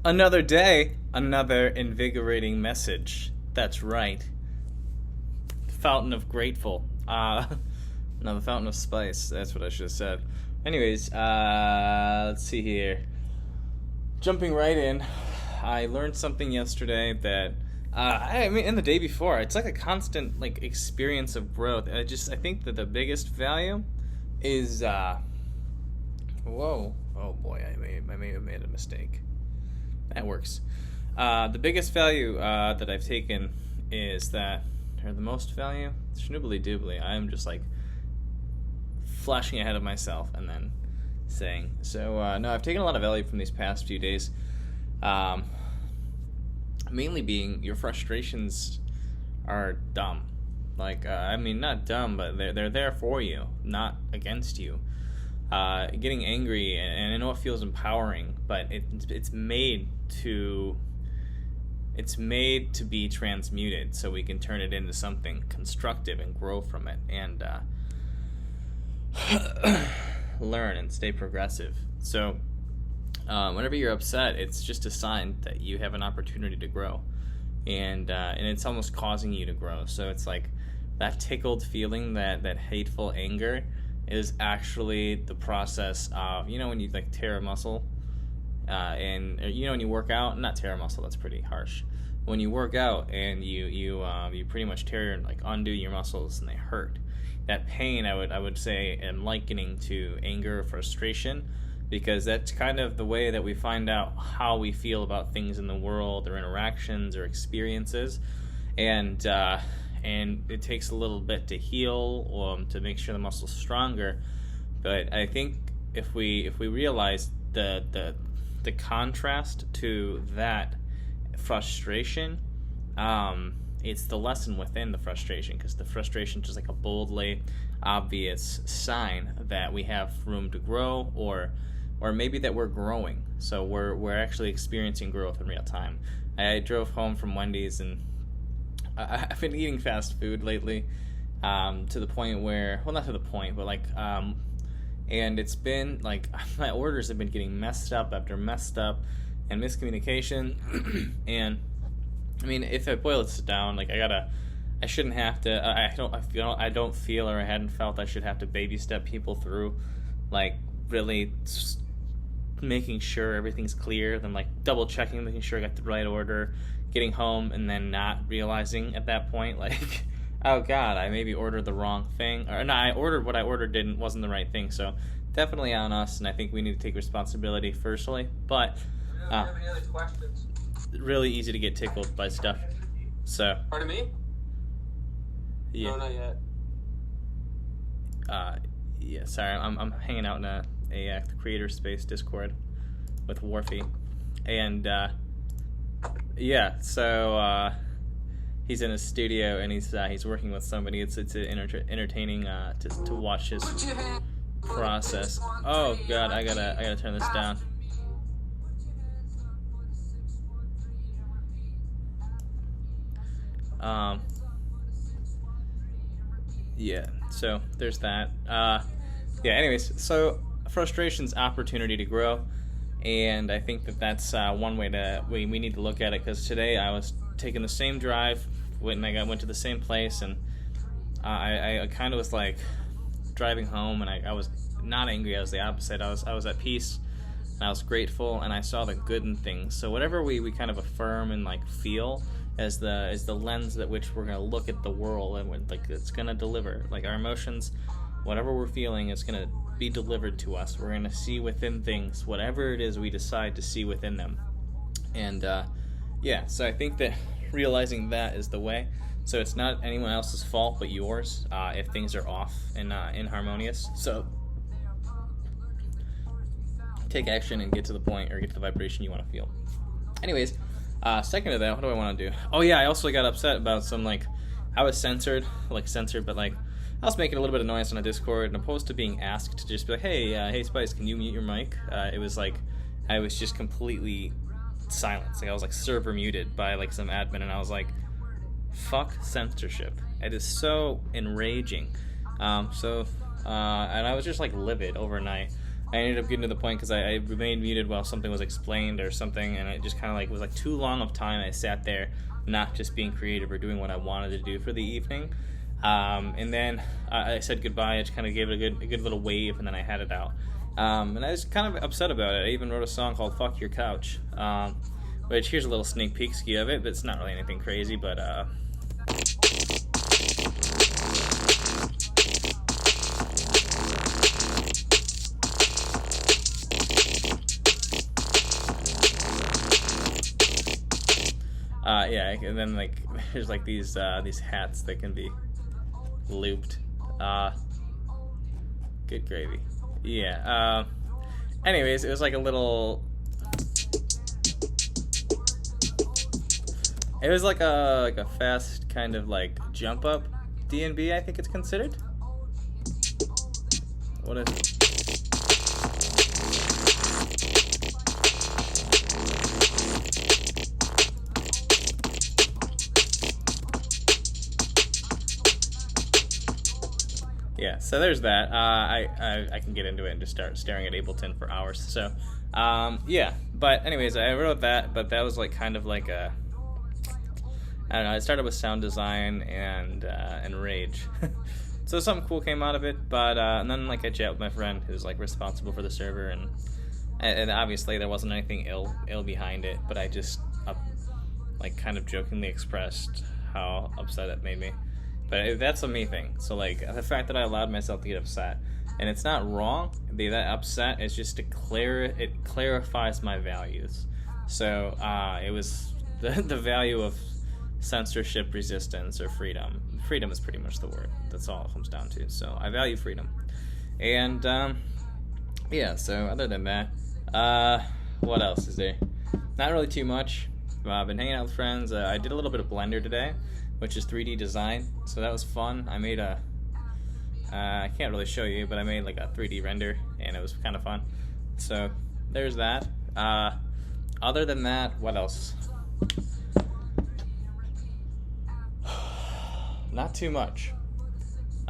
Another day, another invigorating message. That's right. Fountain of Grateful. No, the Fountain of Spice. That's what I should have said. Anyways, let's see here. Jumping right in, I learned something yesterday that I mean, in the day before, it's like a constant like experience of growth. I think that the biggest value is whoa, oh boy, I may have made a mistake. That works. The biggest value that I've taken is that, or the most value, schnoobly doobly. I am just like flashing ahead of myself and then saying. So no, I've taken a lot of value from these past few days. Mainly being your frustrations are dumb. Like I mean, not dumb, but they're there for you, not against you. Getting angry, and I know it feels empowering, but it's made to be transmuted so we can turn it into something constructive and grow from it and learn and stay progressive. So whenever you're upset, it's just a sign that you have an opportunity to grow, and it's almost causing you to grow. So it's like that tickled feeling, that hateful anger is actually the process of, when you like tear a muscle, and when you work out, not tear a muscle, that's pretty harsh. When you work out and you pretty much tear like undo your muscles and they hurt. That pain, I would say, am likening to anger or frustration, because that's kind of the way that we find out how we feel about things in the world or interactions or experiences, and it takes a little bit to heal, to make sure the muscle's stronger. But I think if we realize the contrast to that frustration, it's the lesson within the frustration, because the frustration is just like a boldly obvious sign that we have room to grow, or maybe that we're growing. So we're actually experiencing growth in real time. I drove home from Wendy's, and I've been eating fast food lately, to the point where, well, not to the point, but like, and it's been like my orders have been getting messed up after messed up, and miscommunication, and I mean, if I boil it down, like I shouldn't have to. I don't feel, or I hadn't felt I should have to baby step people through, like really making sure everything's clear, then like double checking, making sure I got the right order, getting home, and then not realizing at that point, like, oh god, I maybe ordered the wrong thing, or no, I ordered what I ordered wasn't the right thing. So definitely on us, and I think we need to take responsibility firstly. But Do you have any other questions? really easy to get tickled by stuff. So Pardon me? yeah, No, not yet. yeah. Sorry, I'm hanging out in a creator space Discord with Warfy, and yeah. So he's in his studio, and he's working with somebody. It's entertaining to watch his process. Oh god, I gotta turn this down. Yeah, so there's that. Yeah, anyways, so frustration's opportunity to grow, and I think that's one way we need to look at it, because today I was taking the same drive, went to the same place, and I kind of was like driving home, and I was not angry. I was the opposite. I was at peace, and I was grateful, and I saw the good in things. So whatever we kind of affirm and like feel as the lens at which we're going to look at the world, and like it's going to deliver, like our emotions, whatever we're feeling is going to be delivered to us. We're going to see within things whatever it is we decide to see within them. And yeah, so I think that realizing that is the way. So it's not anyone else's fault but yours if things are off and inharmonious. So take action and get to the point, or get to the vibration you want to feel. Anyways, second to that, what do I want to do? Oh yeah, I also got upset about some, like, I was censored, but like I was making a little bit of noise on a Discord, and opposed to being asked to just be like, hey Spice, can you mute your mic? It was like I was just completely silenced. Like I was like server muted by like some admin, and I was like, fuck censorship. It is so enraging. And I was just like livid overnight. I ended up getting to the point because I remained muted while something was explained or something, and it just kind of like was like too long of time. I sat there not just being creative or doing what I wanted to do for the evening. And then I said goodbye. I just kind of gave it a good little wave, and then I had it out. And I was kind of upset about it. I even wrote a song called "Fuck Your Couch," which here's a little sneak peek ski of it, but it's not really anything crazy. But yeah, and then like there's like these hats that can be looped. Good gravy. Yeah. Anyways, it was like a little. It was like a fast kind of like jump up D&B, I think it's considered. What is it? Yeah, so there's that. I can get into it and just start staring at Ableton for hours. So, yeah. But anyways, I wrote that, but that was like kind of like a. I don't know. I started with sound design and Rage, so something cool came out of it. But and then like I chat with my friend who's like responsible for the server, and obviously there wasn't anything ill behind it. But I just like kind of jokingly expressed how upset it made me. But that's a me thing. So like the fact that I allowed myself to get upset, and it's not wrong. That upset is just it clarifies my values. So it was the value of censorship, resistance, or freedom. Freedom is pretty much the word. That's all it comes down to. So I value freedom. And yeah. So other than that, what else is there? Not really too much. I've been hanging out with friends. I did a little bit of Blender today, which is 3D design, so that was fun. I made I can't really show you, but I made like a 3D render, and it was kind of fun. So there's that. Other than that, what else? Not too much.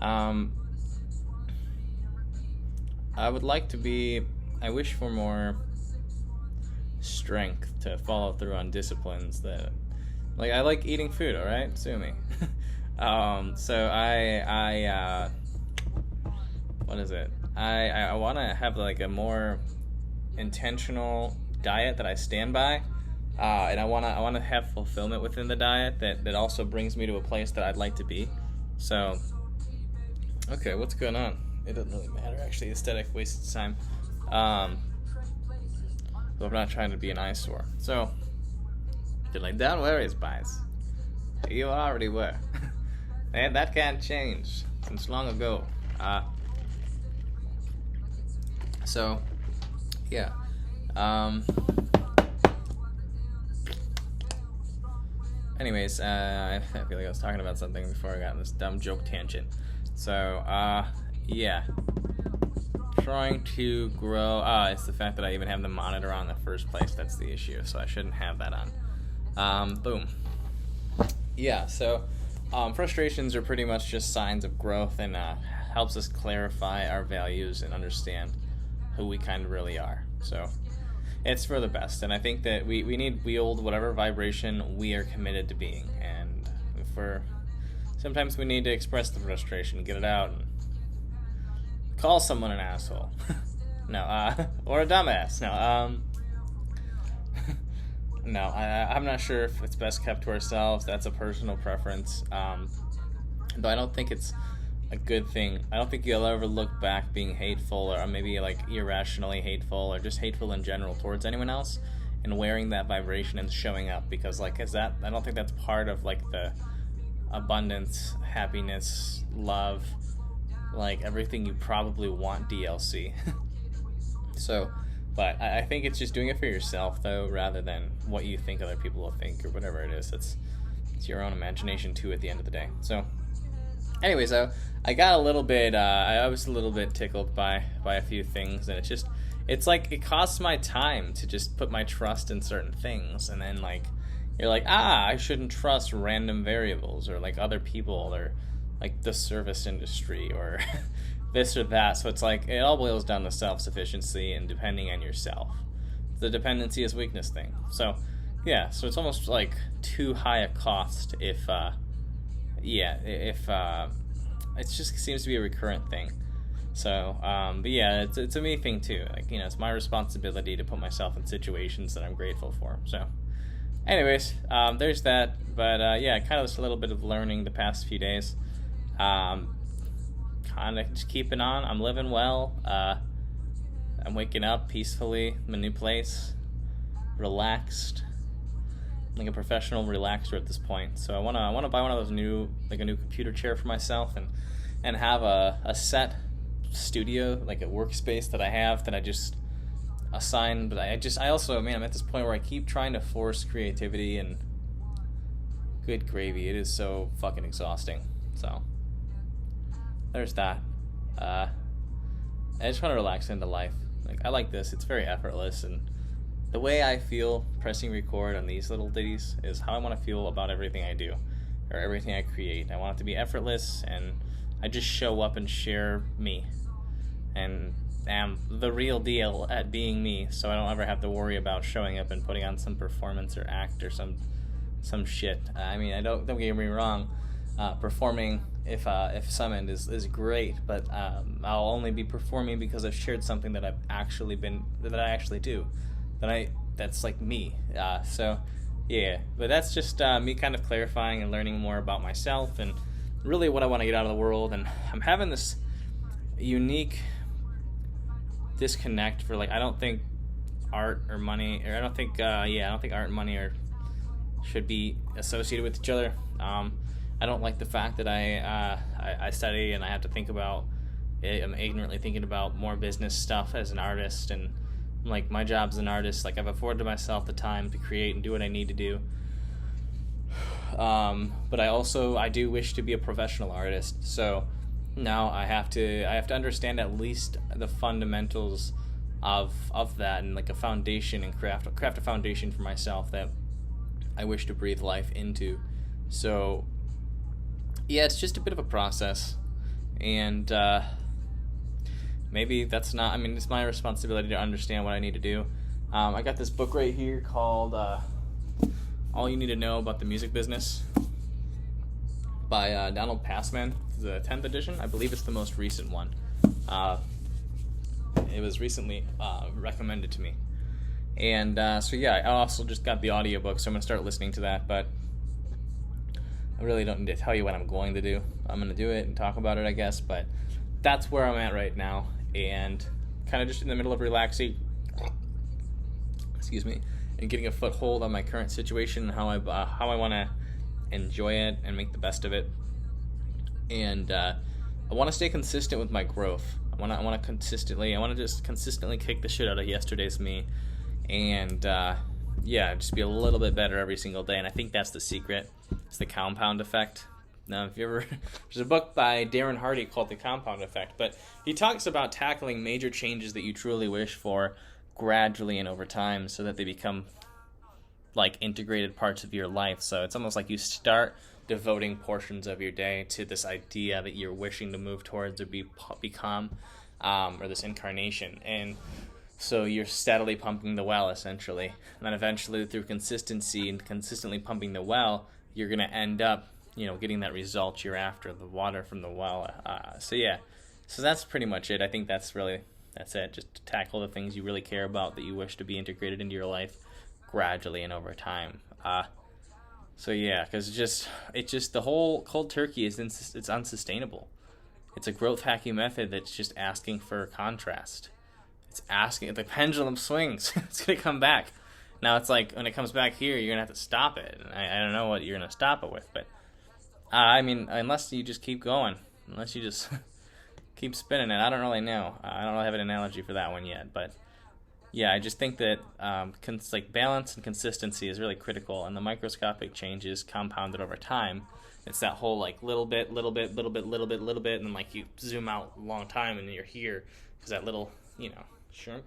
I would like to be. I wish for more strength to follow through on disciplines that. Like, I like eating food, alright? Sue me. So I what is it? I want to have, like, a more intentional diet that I stand by. And I want to have fulfillment within the diet that also brings me to a place that I'd like to be. So, okay, what's going on? It doesn't really matter, actually. Aesthetic, waste of time. But I'm not trying to be an eyesore. So, you're like, don't worry, Spice. You already were. And that can't change since long ago. So, yeah. Anyways, I feel like I was talking about something before I got in this dumb joke tangent. So, yeah. Trying to grow. It's the fact that I even have the monitor on in the first place that's the issue. So I shouldn't have that on. Boom. Yeah, so frustrations are pretty much just signs of growth and helps us clarify our values and understand who we kind of really are. So it's for the best, and I think that we need to wield whatever vibration we are committed to being, and sometimes we need to express the frustration, get it out, and call someone an asshole. No, or a dumbass. No, no, I'm not sure if it's best kept to ourselves. That's a personal preference. But I don't think it's a good thing. I don't think you'll ever look back being hateful or maybe like irrationally hateful or just hateful in general towards anyone else and wearing that vibration and showing up, because like I don't think that's part of like the abundance, happiness, love, like everything you probably want DLC. So, but I think it's just doing it for yourself though, rather than what you think other people will think or whatever it is. It's your own imagination too at the end of the day. So anyways, I got a little bit, I was a little bit tickled by a few things, and it's like it costs my time to just put my trust in certain things, and then like you're like, I shouldn't trust random variables or like other people or like the service industry or this or that. So it's like, it all boils down to self-sufficiency and depending on yourself. The dependency is weakness thing. So, yeah, so it's almost like too high a cost if it just seems to be a recurrent thing. So, but yeah, it's a me thing too. Like, it's my responsibility to put myself in situations that I'm grateful for. So, anyways, there's that. But yeah, kind of just a little bit of learning the past few days. Kind of just keeping on. I'm living well. I'm waking up peacefully. I'm in a new place, relaxed, like a professional relaxer at this point. So I wanna buy one of those new a new computer chair for myself and have a set studio, like a workspace that I have that I just assign. But I also, man, I'm at this point where I keep trying to force creativity, and good gravy, it is so fucking exhausting. So there's that. I just want to relax into life. Like, I like this. It's very effortless, and the way I feel pressing record on these little ditties is how I want to feel about everything I do, or everything I create. I want it to be effortless, and I just show up and share me, and am the real deal at being me, so I don't ever have to worry about showing up and putting on some performance or act or some shit. I mean, I don't get me wrong. Performing, if summoned, is great, but I'll only be performing because I've shared something that I actually do, that's like me. So yeah, but that's just me kind of clarifying and learning more about myself and really what I want to get out of the world. And I'm having this unique disconnect for, like, I don't think art or money, or I don't think art and money should be associated with each other. I don't like the fact that I study and I have to think about it. I'm ignorantly thinking about more business stuff as an artist, and like, my job as an artist, like, I've afforded myself the time to create and do what I need to do. But I do wish to be a professional artist. So now I have to understand at least the fundamentals of that, and like a foundation, and craft a foundation for myself that I wish to breathe life into. So yeah, it's just a bit of a process, and maybe that's not, I mean, it's my responsibility to understand what I need to do. I got this book right here called All You Need to Know About the Music Business by Donald Passman. It's the 10th edition. I believe it's the most recent one. It was recently recommended to me. And so yeah, I also just got the audiobook, so I'm going to start listening to that, but I really don't need to tell you what I'm going to do. I'm going to do it and talk about it, I guess, but that's where I'm at right now, and kind of just in the middle of relaxing, and getting a foothold on my current situation and how I want to enjoy it and make the best of it. And I want to stay consistent with my growth. I want to just consistently kick the shit out of yesterday's me, and just be a little bit better every single day. And I think that's the secret. It's the compound effect. Now, if you ever, there's a book by Darren Hardy called The Compound Effect, but he talks about tackling major changes that you truly wish for gradually and over time, so that they become like integrated parts of your life. So it's almost like you start devoting portions of your day to this idea that you're wishing to move towards or become, or this incarnation. And so you're steadily pumping the well, essentially. And then eventually, through consistency and consistently pumping the well, you're going to end up, getting that result you're after, the water from the well. So that's pretty much it. I think that's it. Just to tackle the things you really care about that you wish to be integrated into your life gradually and over time. Because it's just the whole cold turkey it's unsustainable. It's a growth hacking method that's just asking for contrast. It's asking, if the pendulum swings, it's going to come back. Now, it's like, when it comes back here, you're going to have to stop it. I don't know what you're going to stop it with, but, unless you just keep going. Unless you just keep spinning it. I don't really know. I don't really have an analogy for that one yet, but, yeah, I just think that, balance and consistency is really critical, and the microscopic changes compounded over time. It's that whole, little bit, and then, you zoom out a long time, and you're here, because that little, shrimp.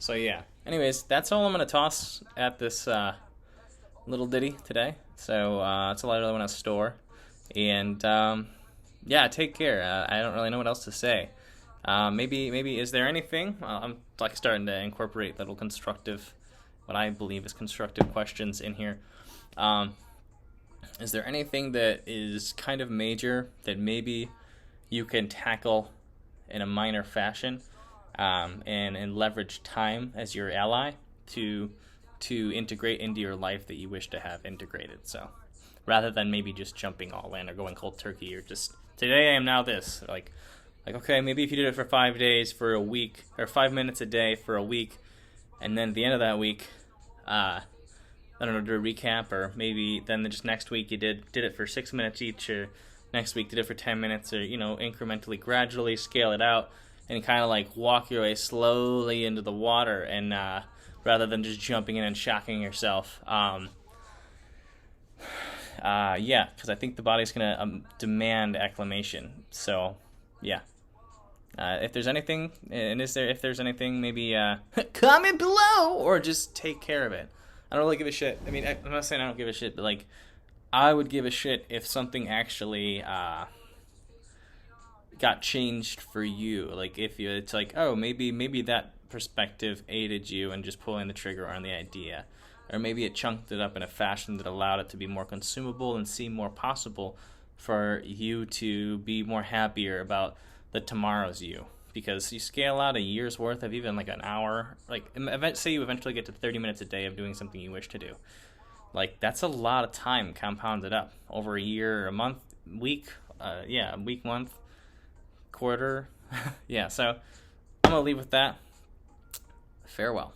So yeah. Anyways, that's all I'm gonna toss at this little ditty today. So that's all I really want to store. And take care. I don't really know what else to say. Maybe is there anything? I'm like starting to incorporate little constructive, what I believe is constructive questions in here. Is there anything that is kind of major that maybe you can tackle in a minor fashion, and leverage time as your ally to integrate into your life that you wish to have integrated? So rather than maybe just jumping all in or going cold turkey or just today I am now this, like okay, maybe if you did it for 5 days for a week, or 5 minutes a day for a week, and then at the end of that week, I don't know, do a recap, or maybe then just next week you did it for 6 minutes each, or next week did it for 10 minutes, or incrementally, gradually scale it out, and kind of like walk your way slowly into the water, and rather than just jumping in and shocking yourself. Yeah, because I think the body's gonna demand acclimation. So, yeah. If there's anything, if there's anything, maybe comment below, or just take care of it. I don't really give a shit. I mean, I'm not saying I don't give a shit, but like, I would give a shit if something actually got changed for you. Like, if it's like, oh, maybe that perspective aided you in just pulling the trigger on the idea, or maybe it chunked it up in a fashion that allowed it to be more consumable and seem more possible for you to be more happier about the tomorrow's you. Because you scale out a year's worth of even like an hour, like say you eventually get to 30 minutes a day of doing something you wish to do. Like, that's a lot of time compounded up over a year, a month, week, a week, month, quarter. Yeah, so I'm going to leave with that. Farewell.